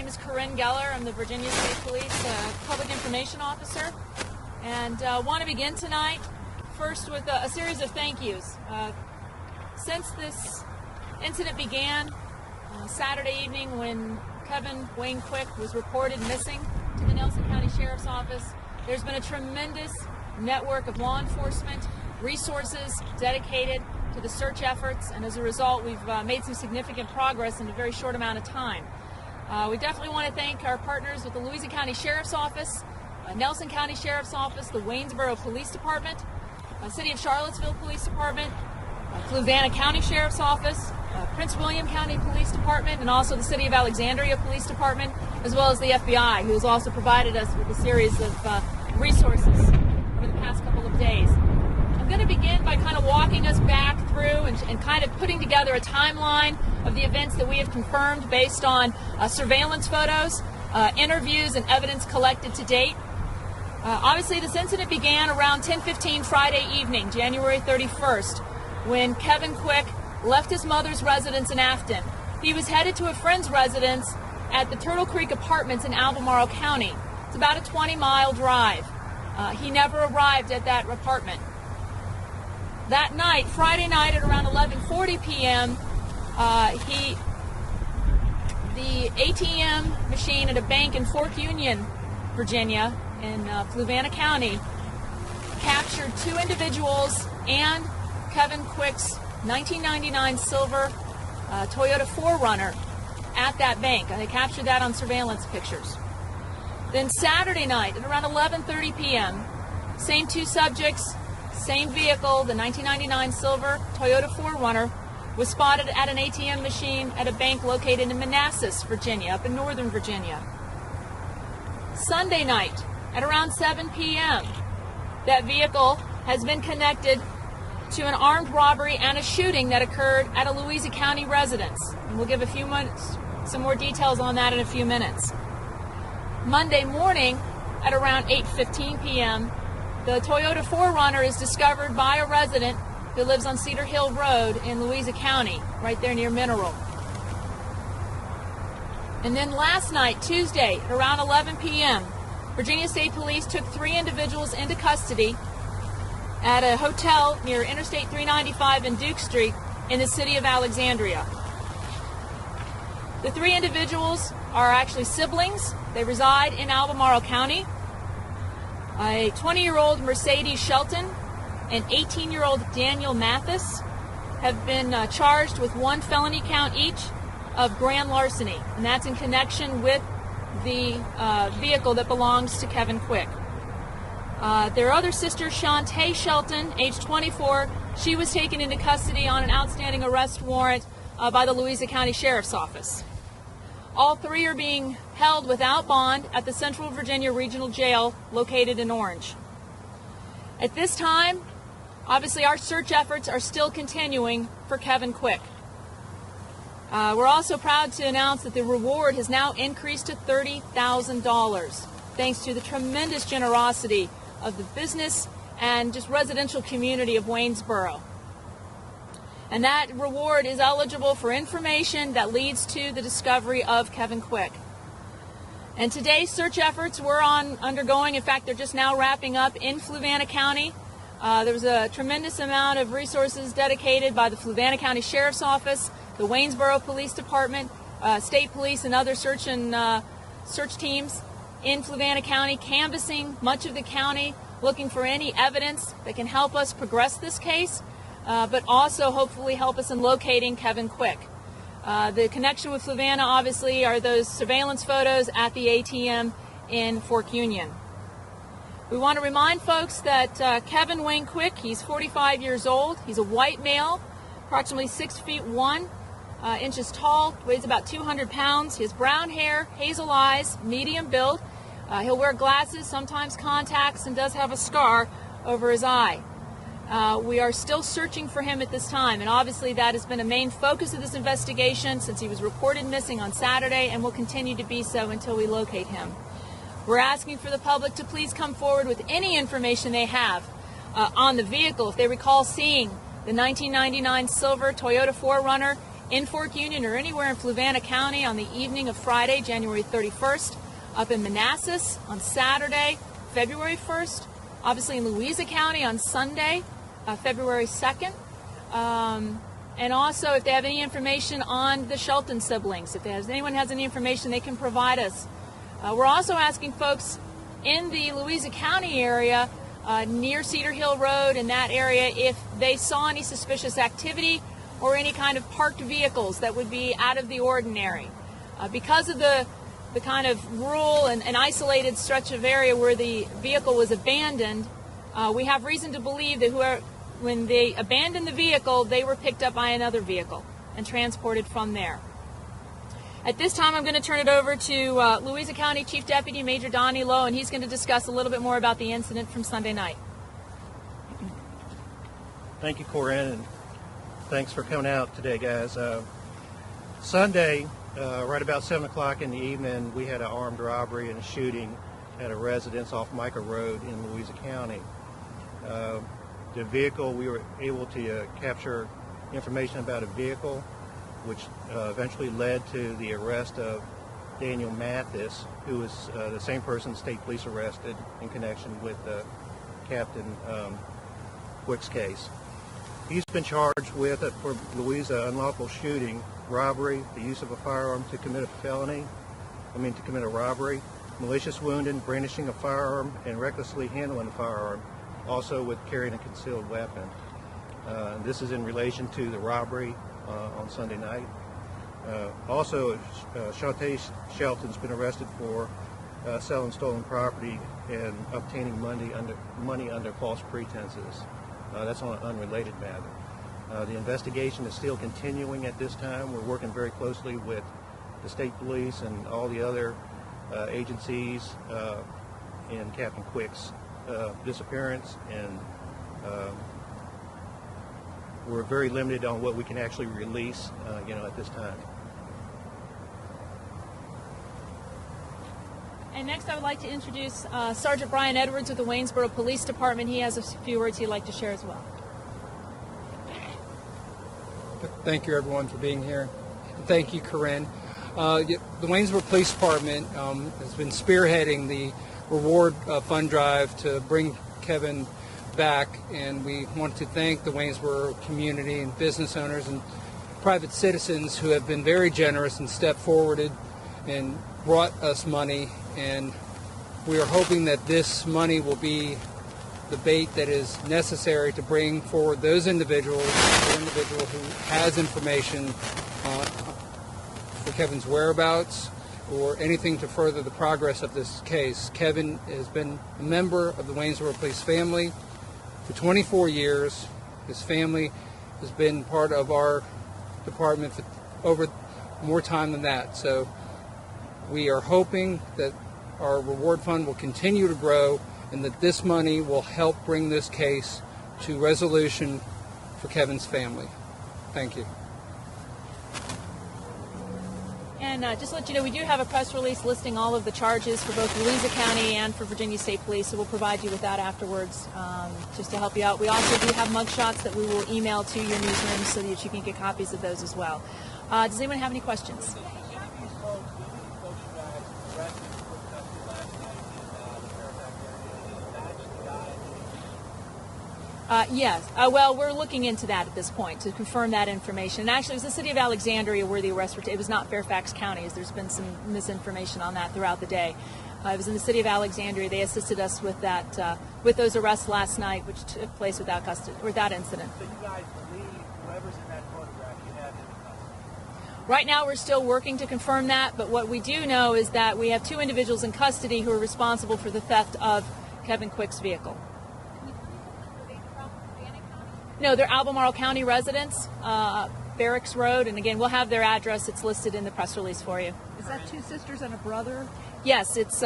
name is Corinne Geller. I'm the Virginia State Police Public Information Officer, and want to begin tonight first with a series of thank yous. Since this incident began Saturday evening when Kevin Wayne Quick was reported missing to the Nelson County Sheriff's Office, there's been a tremendous network of law enforcement resources dedicated to the search efforts, and as a result we've made some significant progress in a very short amount of time. We definitely want to thank our partners with the Louisa County Sheriff's Office, Nelson County Sheriff's Office, the Waynesboro Police Department, City of Charlottesville Police Department, Fluvanna County Sheriff's Office, Prince William County Police Department, and also the City of Alexandria Police Department, as well as the FBI, who has also provided us with a series of resources over the past couple of days. I'm going to begin by kind of walking us back through and kind of putting together a timeline of the events that we have confirmed based on surveillance photos, interviews, and evidence collected to date. Obviously, this incident began around 10:15 Friday evening, January 31st, when Kevin Quick left his mother's residence in Afton. He was headed to a friend's residence at the Turtle Creek Apartments in Albemarle County. It's about a 20-mile drive. He never arrived at that apartment. That night, Friday night at around 11:40 p.m., the ATM machine at a bank in Fork Union, Virginia, in Fluvanna County, captured two individuals and Kevin Quick's 1999 silver Toyota 4Runner at that bank. And they captured that on surveillance pictures. Then Saturday night at around 11:30 p.m., same two subjects, same vehicle, the 1999 silver Toyota 4Runner, was spotted at an ATM machine at a bank located in Manassas, Virginia, up in northern Virginia. Sunday night at around 7 p.m., that vehicle has been connected to an armed robbery and a shooting that occurred at a Louisa County residence. And we'll give some more details on that in a few minutes. Monday morning at around 8:15 p.m., the Toyota 4Runner is discovered by a resident who lives on Cedar Hill Road in Louisa County, right there near Mineral. And then last night, Tuesday, at around 11 p.m., Virginia State Police took three individuals into custody at a hotel near Interstate 395 and Duke Street in the city of Alexandria. The three individuals are actually siblings. They reside in Albemarle County. A 20-year-old Mercedes Shelton and 18-year-old Daniel Mathis have been charged with one felony count each of grand larceny, and that's in connection with the vehicle that belongs to Kevin Quick. Their other sister, Shantae Shelton, age 24, she was taken into custody on an outstanding arrest warrant by the Louisa County Sheriff's Office. All three are being held without bond at the Central Virginia Regional Jail located in Orange. At this time, obviously our search efforts are still continuing for Kevin Quick. We're also proud to announce that the reward has now increased to $30,000, thanks to the tremendous generosity of the business and just residential community of Waynesboro. And that reward is eligible for information that leads to the discovery of Kevin Quick. And today's search efforts we're undergoing, in fact, they're just now wrapping up in Fluvanna County. There was a tremendous amount of resources dedicated by the Fluvanna County Sheriff's Office, the Waynesboro Police Department, State Police, and other search teams in Fluvanna County, canvassing much of the county, looking for any evidence that can help us progress this case, but also hopefully help us in locating Kevin Quick. The connection with Fluvanna, obviously, are those surveillance photos at the ATM in Fork Union. We want to remind folks that Kevin Wayne Quick, he's 45 years old. He's a white male, approximately 6 feet 1 inches tall, weighs about 200 pounds. He has brown hair, hazel eyes, medium build. He'll wear glasses, sometimes contacts, and does have a scar over his eye. We are still searching for him at this time, and obviously that has been a main focus of this investigation since he was reported missing on Saturday, and will continue to be so until we locate him. We're asking for the public to please come forward with any information they have on the vehicle. If they recall seeing the 1999 silver Toyota 4Runner in Fork Union or anywhere in Fluvanna County on the evening of Friday, January 31st, up in Manassas on Saturday, February 1st, obviously in Louisa County on Sunday, February 2nd. And also, if they have any information on the Shelton siblings, if anyone has any information, they can provide us. We're also asking folks in the Louisa County area, near Cedar Hill Road and that area, if they saw any suspicious activity or any kind of parked vehicles that would be out of the ordinary. Because of the kind of rural and isolated stretch of area where the vehicle was abandoned, we have reason to believe that when they abandoned the vehicle, they were picked up by another vehicle and transported from there. At this time, I'm going to turn it over to Louisa County Chief Deputy Major Donnie Lowe, and he's going to discuss a little bit more about the incident from Sunday night. Thank you, Corinne, and thanks for coming out today, guys. Sunday, right about 7 o'clock in the evening, we had an armed robbery and a shooting at a residence off Micah Road in Louisa County. The vehicle, we were able to capture information about a vehicle, which eventually led to the arrest of Daniel Mathis, who was the same person state police arrested in connection with Captain Quick's case. He's been charged with, for Louisa, unlawful shooting, robbery, the use of a firearm to commit a robbery, malicious wounding, brandishing a firearm, and recklessly handling a firearm, also with carrying a concealed weapon. This is in relation to the robbery on Sunday night. Also, Shantae Shelton's been arrested for selling stolen property and obtaining money under false pretenses. That's on an unrelated matter. The investigation is still continuing at this time. We're working very closely with the state police and all the other agencies in Captain Quick's disappearance, and we're very limited on what we can actually release, at this time. And next I would like to introduce Sergeant Brian Edwards with the Waynesboro Police Department. He has a few words he'd like to share as well. Thank you, everyone, for being here. Thank you, Corinne. The Waynesboro Police Department has been spearheading the reward fund drive to bring Kevin back, and we want to thank the Waynesboro community and business owners and private citizens who have been very generous and stepped forward and brought us money, and we are hoping that this money will be the bait that is necessary to bring forward those individuals, the individual who has information for Kevin's whereabouts or anything to further the progress of this case. Kevin has been a member of the Waynesboro Police family for 24 years. His family has been part of our department for over more time than that. So we are hoping that our reward fund will continue to grow and that this money will help bring this case to resolution for Kevin's family. Thank you. And just to let you know, we do have a press release listing all of the charges for both Louisa County and for Virginia State Police, so we'll provide you with that afterwards just to help you out. We also do have mugshots that we will email to your newsroom so that you can get copies of those as well. Does anyone have any questions? Yes. Well, we're looking into that at this point to confirm that information. And actually, it was the city of Alexandria where the arrests were taken. It was not Fairfax County, as there's been some misinformation on that throughout the day. It was in the city of Alexandria. They assisted us with that, with those arrests last night, which took place without incident. So you guys believe whoever's in that photograph you have in custody? Right now, we're still working to confirm that, but what we do know is that we have 2 individuals in custody who are responsible for the theft of Kevin Quick's vehicle. No, they're Albemarle County residents, Barracks Road, and again, we'll have their address. It's listed in the press release for you. Is that 2 sisters and a brother? Yes, it's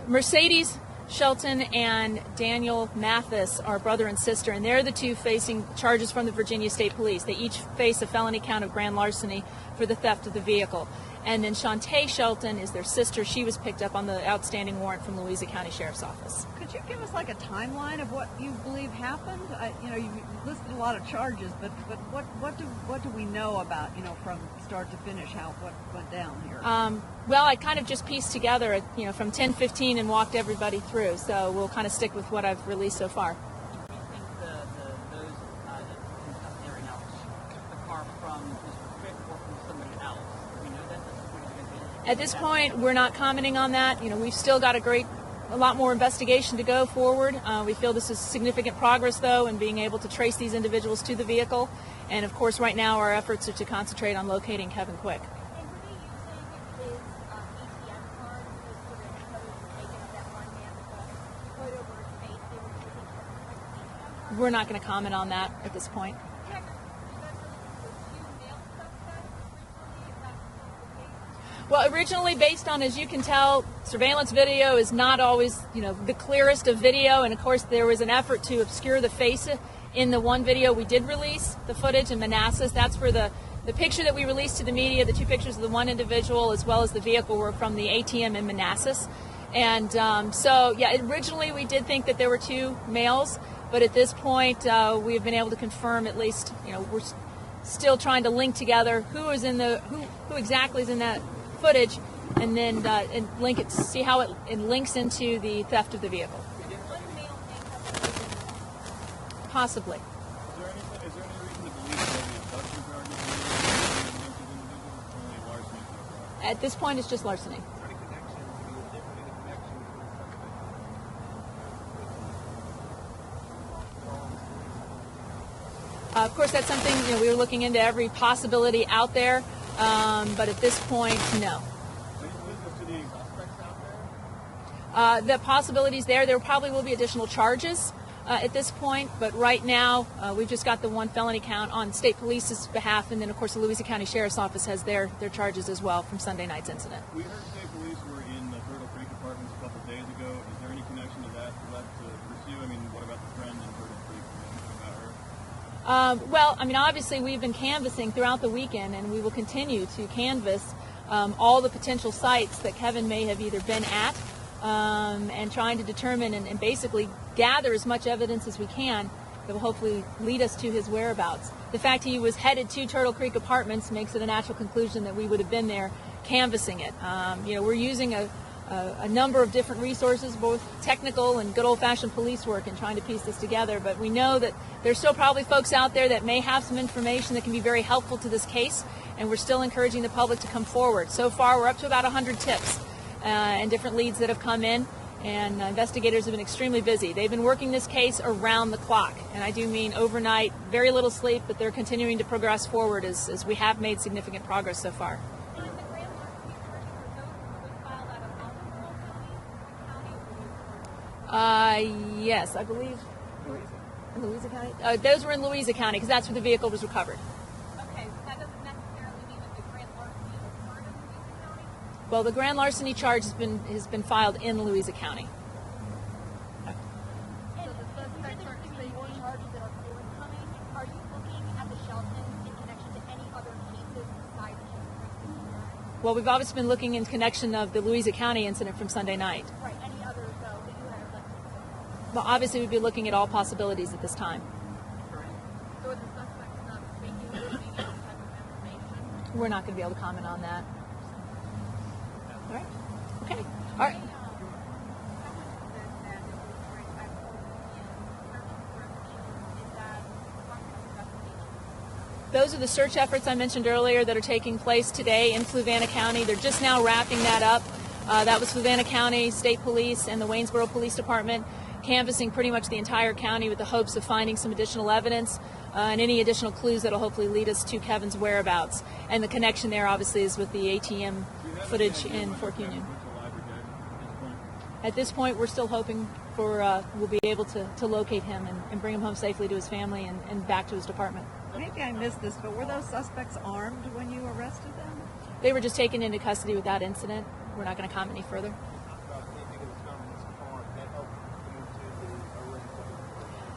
Mercedes Shelton and Daniel Mathis are brother and sister, and they're the 2 facing charges from the Virginia State Police. They each face a felony count of grand larceny for the theft of the vehicle. And then Shantae Shelton is their sister. She was picked up on the outstanding warrant from Louisa County Sheriff's Office. Could you give us like a timeline of what you believe happened? You listed a lot of charges, but what do we know about, from start to finish, what went down here? Well, I kind of just pieced together, from 10:15 and walked everybody through. So we'll kind of stick with what I've released so far. Do you think those that in custody right now took the car from Mr. Crick or from somebody else? Do we know that? At this point, we're not commenting on that. We've still got a lot more investigation to go forward. We feel this is significant progress, though, in being able to trace these individuals to the vehicle. And, of course, right now our efforts are to concentrate on locating Kevin Quick. And were they using his ATM card to sort of taken of that one man with the hood over his face? They were using his ATM? We're not going to comment on that at this point. Well, originally, based on, as you can tell, surveillance video is not always, the clearest of video. And, of course, there was an effort to obscure the face in the one video we did release, the footage in Manassas. That's where the picture that we released to the media, the two pictures of the one individual as well as the vehicle, were from the ATM in Manassas. And originally we did think that there were two males. But at this point, we have been able to confirm, at least, we're still trying to link together who exactly is in that footage, and then and link it to see how it links into the theft of the vehicle. Possibly. Is there any reason to believe that the abduction charges are linked to individuals, or only larceny so far? At this point, it's just larceny. Of course, that's something, we were looking into every possibility out there, but at this point, no. Any witness to the suspects out there? The possibilities there probably will be additional charges at this point, but right now, we've just got the one felony count on state police's behalf, and then, of course, the Louisa County Sheriff's Office has their charges as well from Sunday night's incident. We heard state police were in the Turtle Creek apartments a couple of days ago. Is there any connection to that left to pursue? I mean, what about the friend in Turtle Creek? Well, obviously we've been canvassing throughout the weekend, and we will continue to canvass all the potential sites that Kevin may have either been at, and trying to determine and basically gather as much evidence as we can that will hopefully lead us to his whereabouts. The fact he was headed to Turtle Creek Apartments makes it a natural conclusion that we would have been there canvassing it. We're using a number of different resources, both technical and good old-fashioned police work, in trying to piece this together. But we know that there's still probably folks out there that may have some information that can be very helpful to this case, and we're still encouraging the public to come forward. So far, we're up to about 100 tips and different leads that have come in, and investigators have been extremely busy. They've been working this case around the clock, and I do mean overnight, very little sleep, but they're continuing to progress forward as we have made significant progress so far. Yes, I believe. In Louisa County? Those were in Louisa County because that's where the vehicle was recovered. Okay, so that doesn't necessarily mean that the grand larceny is part of Louisa County? Well, the grand larceny charge has been filed in Louisa County. And the suspects are more charges that are forthcoming. Are you looking at the Sheltons in connection to any other cases besides the Sheltons? Well, we've obviously been looking in connection of the Louisa County incident from Sunday night. Right, any others though that you have like? Well, obviously we'd be looking at all possibilities at this time. So are the suspects not speaking with any type of information? We're not going to be able to comment on that. All right. Okay. All right. Those are the search efforts I mentioned earlier that are taking place today in Fluvanna County. They're just now wrapping that up. That was Fluvanna County State Police and the Waynesboro Police Department canvassing pretty much the entire county with the hopes of finding some additional evidence and any additional clues that will hopefully lead us to Kevin's whereabouts. And the connection there obviously is with the ATM footage in Fork Union. At this point, we're still hoping we'll be able to locate him and bring him home safely to his family and back to his department. Maybe I missed this, but were those suspects armed when you arrested them? They were just taken into custody without incident. We're not going to comment any further.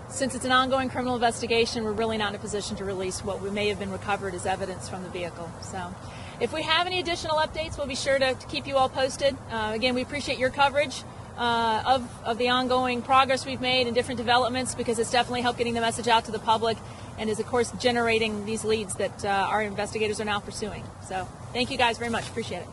Since it's an ongoing criminal investigation, we're really not in a position to release what may have been recovered as evidence from the vehicle. So, if we have any additional updates, we'll be sure to keep you all posted. Again, we appreciate your coverage of the ongoing progress we've made and different developments, because it's definitely helped getting the message out to the public and is, of course, generating these leads that our investigators are now pursuing. So thank you guys very much. Appreciate it.